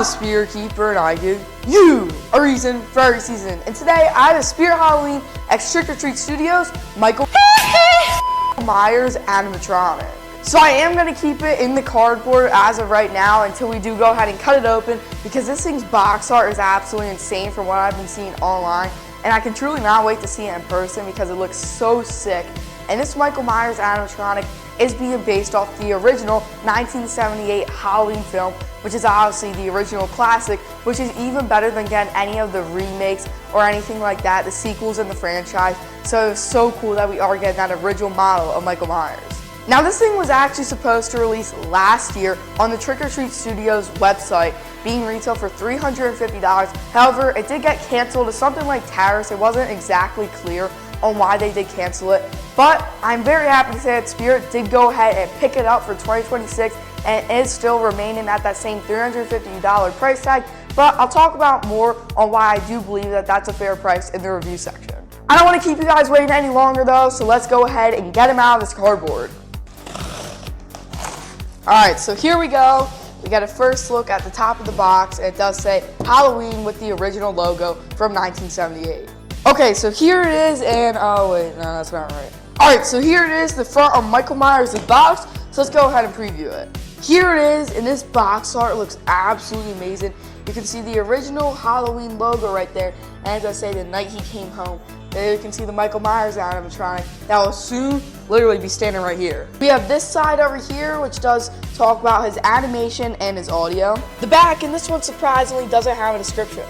the Spirit Keeper, and I give you a reason for every season. And today, I have a Spirit Halloween at Trick or Treat Studios, Michael Myers Animatronic. So I am going to keep it in the cardboard as of right now until we do go ahead and cut it open, because this thing's box art is absolutely insane from what I've been seeing online. And I can truly not wait to see it in person because it looks so sick. And this Michael Myers animatronic is being based off the original 1978 Halloween film, which is obviously the original classic, which is even better than getting any of the remakes or anything like that, the sequels in the franchise. So it's so cool that we are getting that original model of Michael Myers. Now, this thing was actually supposed to release last year on the Trick or Treat Studios website, being retailed for $350. However, it did get canceled to something like tariffs. It wasn't exactly clear on why they did cancel it, but I'm very happy to say that Spirit did go ahead and pick it up for 2026 and is still remaining at that same $350 price tag. But I'll talk about more on why I do believe that that's a fair price in the review section. I don't want to keep you guys waiting any longer though, so let's go ahead and get him out of this cardboard. Alright, so here we go. We got a first look at the top of the box, and it does say Halloween with the original logo from 1978. Okay, so here it is, and oh wait, no, that's not right. Alright, so here it is, the front of Michael Myers' box, so let's go ahead and preview it. Here it is, and this box art looks absolutely amazing. You can see the original Halloween logo right there, and as I say, the night he came home. There you can see the Michael Myers animatronic that will soon literally be standing right here. We have this side over here, which does talk about his animation and his audio. The back, and this one surprisingly doesn't have a description,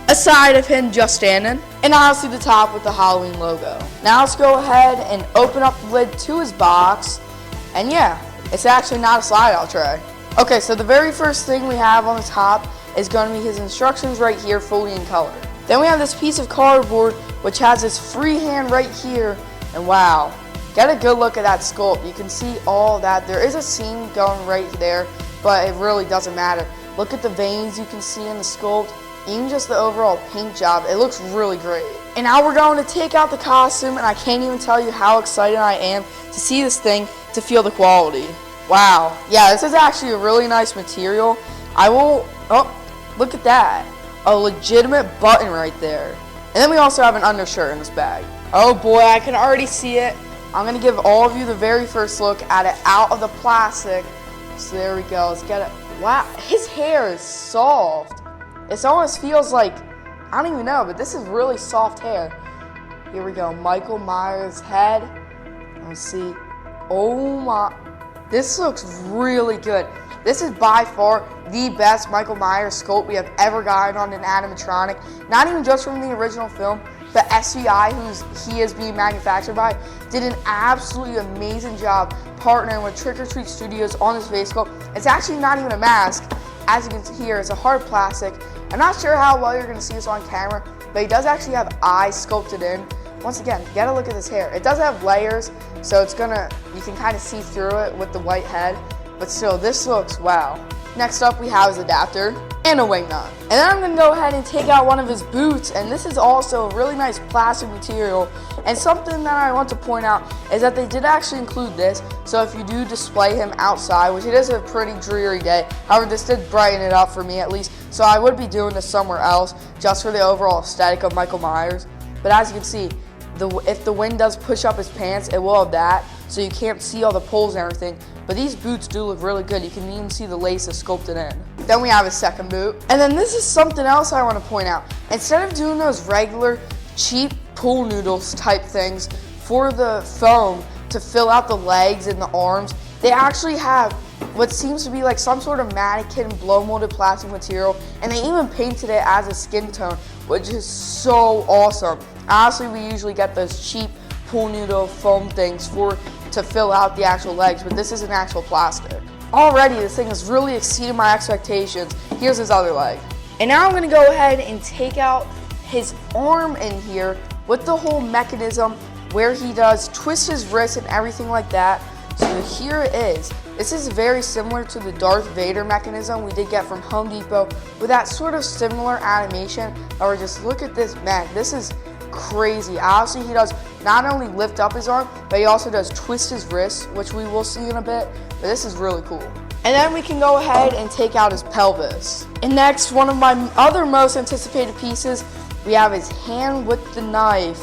aside of him just standing, and obviously the top with the Halloween logo. Now let's go ahead and open up the lid to his box, and yeah, it's actually not a slide-out tray. Okay, so the very first thing we have on the top is going to be his instructions right here, fully in color. Then we have this piece of cardboard, which has this free hand right here, and wow, get a good look at that sculpt. You can see all that. There is a seam going right there, but it really doesn't matter. Look at the veins you can see in the sculpt. Even just the overall paint job, it looks really great. And now we're going to take out the costume, and I can't even tell you how excited I am to see this thing, to feel the quality. Wow, yeah, this is actually a really nice material. Oh, look at that. A legitimate button right there. And then we also have an undershirt in this bag. Oh boy, I can already see it. I'm gonna give all of you the very first look at it out of the plastic. So there we go, let's get it. Wow, his hair is soft. It almost feels like, I don't even know, but this is really soft hair. Here we go, Michael Myers' head. Let's see. Oh my, this looks really good. This is by far the best Michael Myers sculpt we have ever gotten on an animatronic. Not even just from the original film, but SCI, he is being manufactured by, did an absolutely amazing job partnering with Trick or Treat Studios on this face sculpt. It's actually not even a mask. As you can see here, it's a hard plastic. I'm not sure how well you're going to see this on camera, but he does actually have eyes sculpted in. Once again, get a look at this hair. It does have layers, so you can kind of see through it with the white head. But still, this looks wow. Next up, we have his adapter and a wing nut. And then I'm gonna go ahead and take out one of his boots, and this is also a really nice plastic material. And something that I want to point out is that they did actually include this, so if you do display him outside, which it is a pretty dreary day, however, this did brighten it up for me at least, so I would be doing this somewhere else just for the overall aesthetic of Michael Myers. But as you can see, if the wind does push up his pants, it will have that, so you can't see all the poles and everything. But these boots do look really good. You can even see the laces sculpted in. Then we have his second boot. And then this is something else I want to point out. Instead of doing those regular cheap pool noodles type things for the foam to fill out the legs and the arms, they actually have what seems to be like some sort of mannequin blow molded plastic material, and they even painted it as a skin tone, which is so awesome. Honestly, we usually get those cheap pool noodle foam things to fill out the actual legs, but this is an actual plastic. Already, this thing has really exceeded my expectations. Here's his other leg. And now I'm gonna go ahead and take out his arm in here with the whole mechanism where he does twist his wrist and everything like that. So here it is. This is very similar to the Darth Vader mechanism we did get from Home Depot with that sort of similar animation. Or just look at this, man, this is crazy. Obviously, he does not only lift up his arm, but he also does twist his wrist, which we will see in a bit, but this is really cool. And then we can go ahead and take out his pelvis. And next, one of my other most anticipated pieces, we have his hand with the knife.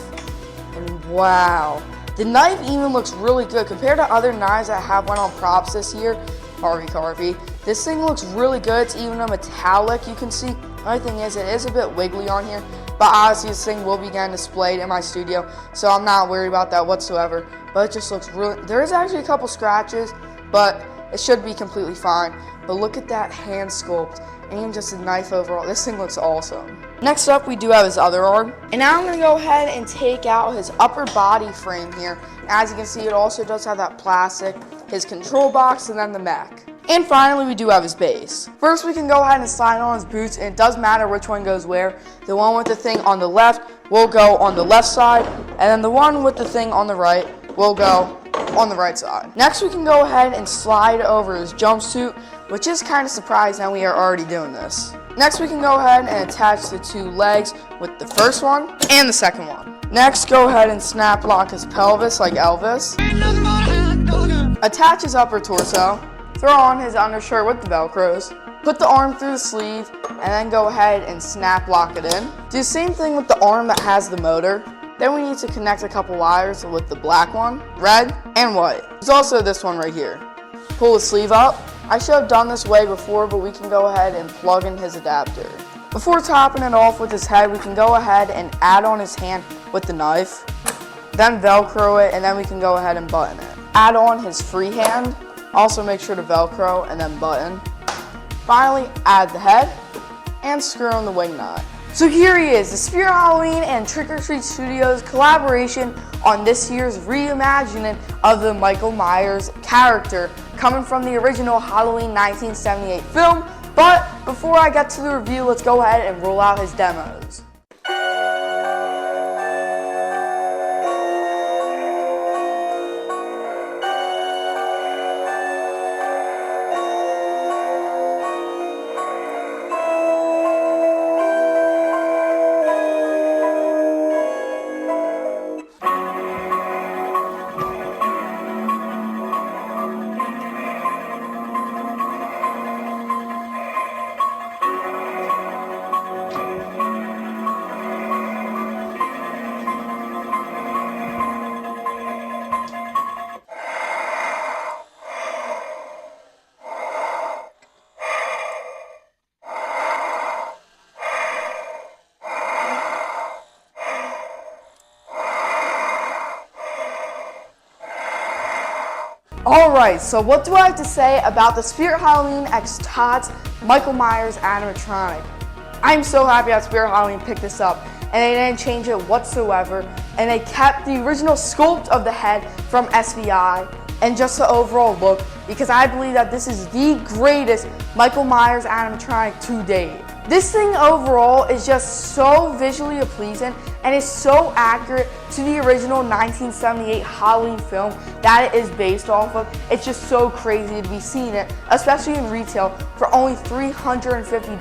And wow, the knife even looks really good compared to other knives that have went on props this year. Harvey. This thing looks really good. It's even a metallic, you can see. The only thing is, it is a bit wiggly on here, but obviously this thing will be getting displayed in my studio, so I'm not worried about that whatsoever. But it just looks really, there is actually a couple scratches, but it should be completely fine. But look at that hand sculpt, and even just the knife overall. This thing looks awesome. Next up, we do have his other arm. And now I'm gonna go ahead and take out his upper body frame here. As you can see, it also does have that plastic, his control box, and then the mech. And finally, we do have his base. First, we can go ahead and slide on his boots, and it does matter which one goes where. The one with the thing on the left will go on the left side, and then the one with the thing on the right will go on the right side. Next, we can go ahead and slide over his jumpsuit, which is kind of surprising that we are already doing this. Next, we can go ahead and attach the two legs with the first one and the second one. Next, go ahead and snap lock his pelvis like Elvis. Attach his upper torso. Throw on his undershirt with the Velcros. Put the arm through the sleeve, and then go ahead and snap lock it in. Do the same thing with the arm that has the motor. Then we need to connect a couple wires with the black one, red, and white. There's also this one right here. Pull the sleeve up. I should have done this way before, but we can go ahead and plug in his adapter. Before topping it off with his head, we can go ahead and add on his hand with the knife, then Velcro it, and then we can go ahead and button it. Add on his free hand, also make sure to Velcro and then button. Finally, add the head and screw on the wing nut. So here he is, the Spirit Halloween and Trick or Treat Studios collaboration on this year's reimagining of the Michael Myers character, coming from the original Halloween 1978 film. But before I get to the review, let's go ahead and roll out his demos. Alright, so what do I have to say about the Spirit Halloween x Tots Michael Myers animatronic? I'm so happy that Spirit Halloween picked this up, and they didn't change it whatsoever, and they kept the original sculpt of the head from SVI and just the overall look, because I believe that this is the greatest Michael Myers animatronic to date. This thing overall is just so visually pleasing and is so accurate to the original 1978 Halloween film that it is based off of. It's just so crazy to be seeing it, especially in retail, for only $350.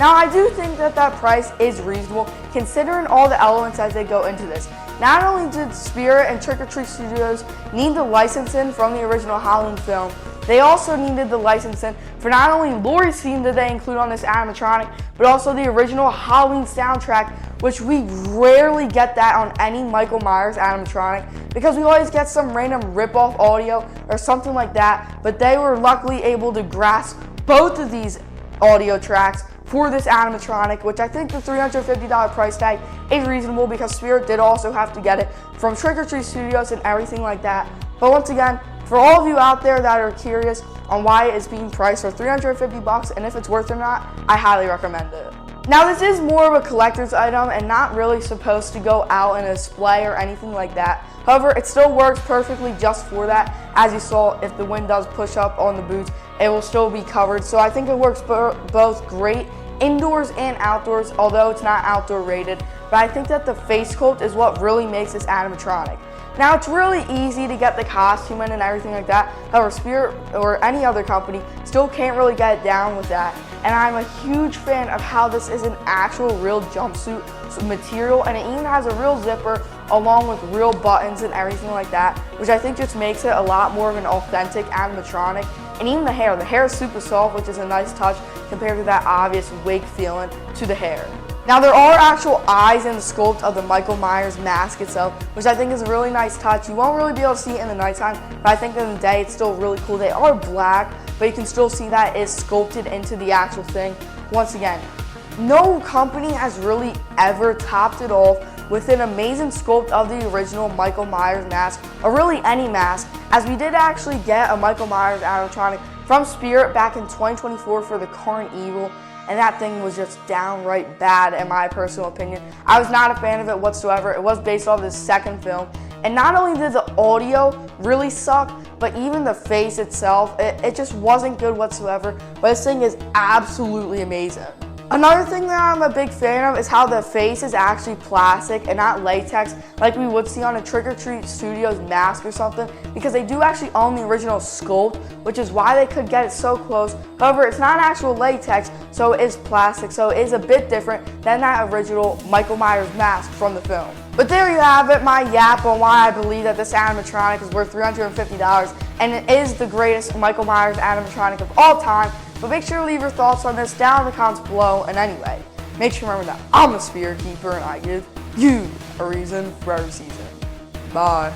Now, I do think that that price is reasonable considering all the elements as they go into this. Not only did Spirit and Trick or Treat Studios need the licensing from the original Halloween film, they also needed the licensing for not only Laurie's theme that they include on this animatronic, but also the original Halloween soundtrack, which we rarely get that on any Michael Myers animatronic because we always get some random rip-off audio or something like that, but they were luckily able to grasp both of these audio tracks for this animatronic, which I think the $350 price tag is reasonable because Spirit did also have to get it from Trick or Treat Studios and everything like that. But once again, for all of you out there that are curious on why it is being priced for $350 and if it's worth it or not, I highly recommend it. Now, this is more of a collector's item and not really supposed to go out in a display or anything like that. However, it still works perfectly just for that. As you saw, if the wind does push up on the boots, it will still be covered. So I think it works both great indoors and outdoors, although it's not outdoor rated. But I think that the face sculpt is what really makes this animatronic. Now, it's really easy to get the costume in and everything like that. However, Spirit or any other company still can't really get it down with that. And I'm a huge fan of how this is an actual real jumpsuit material, and it even has a real zipper along with real buttons and everything like that, which I think just makes it a lot more of an authentic animatronic. And even the hair is super soft, which is a nice touch compared to that obvious wig feeling to the hair. Now there are actual eyes in the sculpt of the Michael Myers mask itself, which I think is a really nice touch. You won't really be able to see it in the nighttime, but I think in the day it's still really cool. They are black, but you can still see that it's sculpted into the actual thing. Once again, no company has really ever topped it off with an amazing sculpt of the original Michael Myers mask, or really any mask, as we did actually get a Michael Myers animatronic from Spirit back in 2024 for the Current Evil. And that thing was just downright bad in my personal opinion. I was not a fan of it whatsoever. It was based off the second film. And not only did the audio really suck, but even the face itself, it just wasn't good whatsoever. But this thing is absolutely amazing. Another thing that I'm a big fan of is how the face is actually plastic and not latex like we would see on a Trick or Treat Studios mask or something, because they do actually own the original sculpt, which is why they could get it so close. However, it's not actual latex, so it is plastic, so it is a bit different than that original Michael Myers mask from the film. But there you have it, my yap on why I believe that this animatronic is worth $350 and it is the greatest Michael Myers animatronic of all time. But make sure to leave your thoughts on this down in the comments below. And anyway, make sure to remember that I'm a spirit keeper and I give you a reason for every season. Bye.